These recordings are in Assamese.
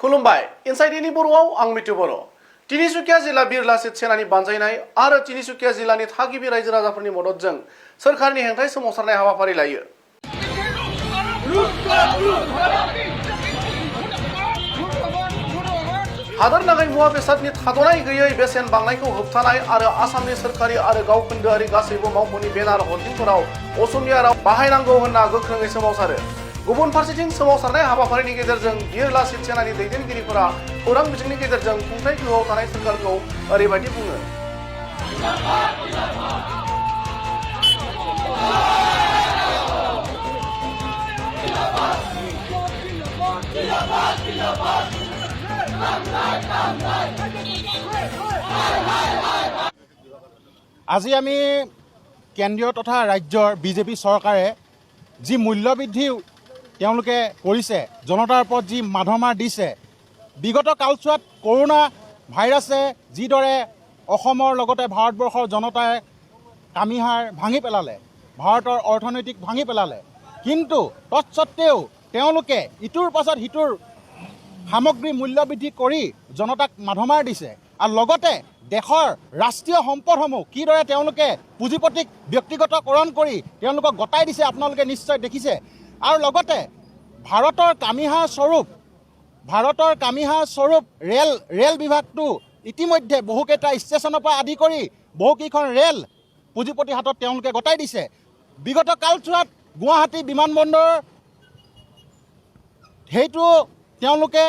खुलुमबाय इनसाइडनि बर'आव आं मितु बर'। तिनिसुकिया जिल्ला बीर लाचित सेनानि बानजायनाय आरो तिनिसुकिया जिल्लानि थागिबि रायजो राजाफोरनि मददजों सोरखारनि हेंथायै सोमावसारनाय हाबाफारि लायो। हादोर नाङै मुवा बेसादनि थाद'नाय गैयै बेसेन बांनायखौ होबथानाय आरो आसामनि सोरखारि आरो गावखोन्दोआरि गासैबो मावख'नि बेनार हर्डिंफोराव असमिया राव बाहायनांगौ होनना गोख्रोङै सोमावसारो। गुबुन फारसेथिं सोमावसारनाय हाबाफारिनि गेजेरजों बीर लाचित सेनानि दैदेनगिरिफोरा खौरां बिजोंनि गेजेरजों खुंथाय गोहोआव थानाय सोरखारखौ ओरैबायदि बुङो। আজি আমি কেন্দ্ৰীয় তথা ৰাজ্যৰ বিজেপি চৰকাৰে যি মূল্যবৃদ্ধি তেওঁলোকে কৰিছে, জনতাৰ ওপৰত যি মাধমাৰ দিছে, বিগত কালছোৱাত কৰোনা ভাইৰাছে যিদৰে অসমৰ লগতে ভাৰতবৰ্ষৰ জনতাই কামিহাড় ভাঙি পেলালে, ভাৰতৰ অৰ্থনৈতিক ভাঙি পেলালে, কিন্তু তৎসত্ত্বেও তেওঁলোকে ইটোৰ পাছত সিটোৰ সামগ্ৰী মূল্যবৃদ্ধি কৰি জনতাক মাধমাৰ দিছে আৰু লগতে দেশৰ ৰাষ্ট্ৰীয় সম্পদসমূহ কিদৰে তেওঁলোকে পুঁজিপতিক ব্যক্তিগতকৰণ কৰি তেওঁলোকক গতাই দিছে আপোনালোকে নিশ্চয় দেখিছে। আৰু লগতে ভাৰতৰ কামিহাড় স্বৰূপ ৰেল বিভাগটো ইতিমধ্যে বহুকেইটা ষ্টেচনৰ পৰা আদি কৰি বহুকেইখন ৰেল পুঁজিপতিৰ হাতত তেওঁলোকে গতাই দিছে। বিগত কালছোৱাত গুৱাহাটী বিমানবন্দৰৰ সেইটো তেওঁলোকে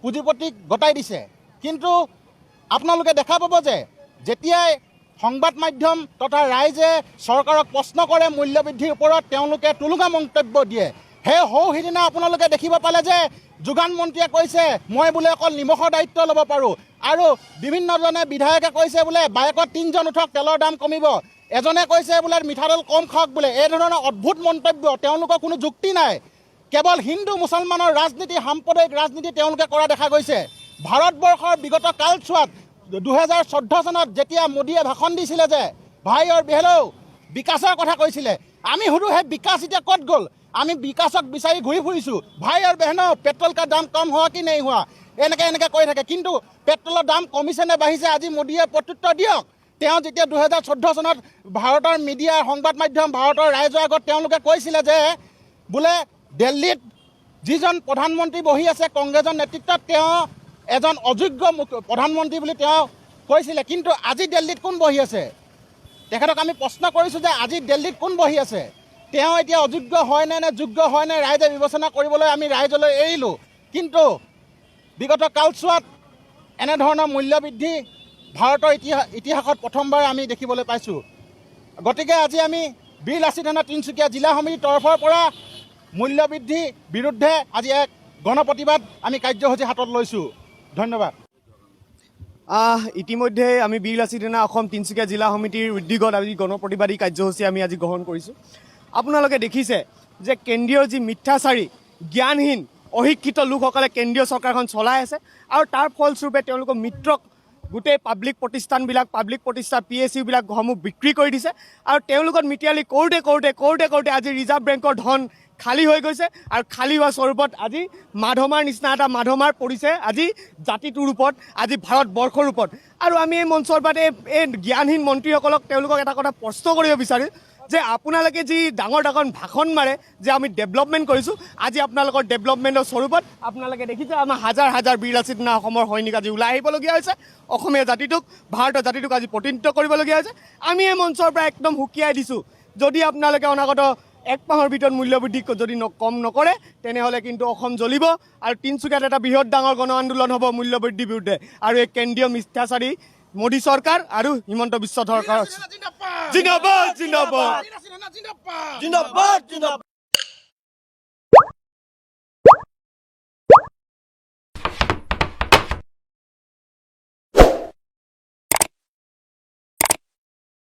পুঁজিপতিক গতাই দিছে। কিন্তু আপোনালোকে দেখা পাব যে যেতিয়াই সংবাদ মাধ্যম তথা ৰাইজে চৰকাৰক প্ৰশ্ন কৰে মূল্যবৃদ্ধিৰ ওপৰত, তেওঁলোকে টুলুঙা মন্তব্য দিয়ে। সিদিনা আপোনালোকে দেখিব পালে যে যোগান মন্ত্ৰীয়ে কৈছে মই বোলে অকল নিমখৰ দায়িত্ব ল'ব পাৰোঁ, আৰু বিভিন্নজনে বিধায়কে কৈছে বোলে বাইকত 3জন উঠক তেলৰ দাম কমিব, এজনে কৈছে বোলে মিঠাতেল কম খাওক বোলে। এই ধৰণৰ অদ্ভুত মন্তব্য, তেওঁলোকৰ কোনো যুক্তি নাই। কেৱল হিন্দু মুছলমানৰ ৰাজনীতি, সাম্প্ৰদায়িক ৰাজনীতি তেওঁলোকে কৰা দেখা গৈছে। ভাৰতবৰ্ষৰ বিগত কালছোৱাত 2014 চনত যেতিয়া মোদীয়ে ভাষণ দিছিলে যে ভাই আৰু বেহেলেও বিকাশৰ কথা কৈছিলে, আমি সুধো সেই বিকাশ এতিয়া ক'ত গ'ল? আমি বিকাশক বিচাৰি ঘূৰি ফুৰিছোঁ। ভাই আৰু বেহেনো পেট্ৰল কা দাম কম হোৱা কি নাই হোৱা, এনেকৈ কৈ থাকে। কিন্তু পেট্ৰলৰ দাম কমিছে নে বাঢ়িছে আজি মোদীয়ে প্ৰত্যুত্তৰ দিয়ক। তেওঁ যেতিয়া 2014 চনত ভাৰতৰ মিডিয়া, সংবাদ মাধ্যম, ভাৰতৰ ৰাইজৰ আগত তেওঁলোকে কৈছিলে যে বোলে দিল্লীত যিজন প্ৰধানমন্ত্ৰী বহি আছে কংগ্ৰেছৰ নেতৃত্বত, তেওঁ এজন অযোগ্য প্ৰধানমন্ত্ৰী বুলি তেওঁ কৈছিলে। কিন্তু আজি দিল্লীত কোন বহি আছে? তেখেতক আমি প্ৰশ্ন কৰিছোঁ যে আজি দিল্লীত কোন বহি আছে? তেওঁ এতিয়া অযোগ্য হয়নে নে যোগ্য হয়নে ৰাইজে বিবেচনা কৰিবলৈ আমি ৰাইজলৈ এৰিলোঁ। কিন্তু বিগত কালছোৱাত এনেধৰণৰ মূল্যবৃদ্ধি ভাৰতৰ ইতিহাসত প্ৰথমবাৰ আমি দেখিবলৈ পাইছোঁ। গতিকে আজি আমি বীৰ লাচিত সেনা তিনিচুকীয়া জিলা সমিতিৰ তৰফৰ পৰা মূল্যবৃদ্ধিৰ বিৰুদ্ধে আজি এক গণপ্ৰতিবাদ আমি কাৰ্যসূচী হাতত লৈছোঁ। ধন্যবাদ। ইতিমধ্যে আমি বীৰ লাচিত সেনা অসম তিনিচুকীয়া জিলা সমিতিৰ উদ্যোগত আজি গণপ্ৰতিবাদী কাৰ্যসূচী আমি আজি গ্ৰহণ কৰিছোঁ। আপোনালোকে দেখিছে যে কেন্দ্ৰীয় যি মিথ্যাচাৰী, জ্ঞানহীন, অশিক্ষিত লোকসকলে কেন্দ্ৰীয় চৰকাৰখন চলাই আছে, আৰু তাৰ ফলস্বৰূপে তেওঁলোকৰ মিত্ৰক গোটেই পাব্লিক প্ৰতিষ্ঠান PSUবিলাকসমূহ বিক্ৰী কৰি দিছে। আৰু তেওঁলোকক মিতিয়ালি কৰোঁতে আজি ৰিজাৰ্ভ বেংকৰ ধন খালী হৈ গৈছে, আৰু খালী হোৱা স্বৰূপত আজি মাধমাৰ নিচিনা এটা মাধমাৰ পৰিছে আজি জাতিটোৰ ওপৰত, আজি ভাৰতবৰ্ষৰ ওপৰত। আৰু আমি এই মঞ্চৰ পৰা এই জ্ঞানহীন মন্ত্ৰীসকলক তেওঁলোকক এটা কথা প্ৰশ্ন কৰিব বিচাৰোঁ যে আপোনালোকে যি ডাঙৰ ভাষণ মাৰে যে আমি ডেভেলপমেণ্ট কৰিছোঁ, আজি আপোনালোকৰ ডেভেলপমেণ্টৰ স্বৰূপত আপোনালোকে দেখিছে আমাৰ হাজাৰ বীৰ লাচিত সেনা অসমৰ সৈনিক আজি ওলাই আহিবলগীয়া হৈছে, অসমীয়া জাতিটোক, ভাৰতৰ জাতিটোক আজি প্ৰতিনিধিত্ব কৰিবলগীয়া হৈছে। আমি এই মঞ্চৰ পৰা একদম সকীয়াই দিছোঁ, যদি আপোনালোকে অনাগত 1 মাহৰ ভিতৰত মূল্যবৃদ্ধি যদি কম নকৰে তেনেহ'লে কিন্তু অসম জ্বলিব, আৰু তিনিচুকীয়াত এটা বৃহৎ ডাঙৰ গণ আন্দোলন হ'ব মূল্যবৃদ্ধিৰ বিৰুদ্ধে। আৰু এই কেন্দ্ৰীয় মিথ্যাচাৰী মোদী চৰকাৰ আৰু হিমন্ত বিশ্ব চৰকাৰ জিন্দাবাদ।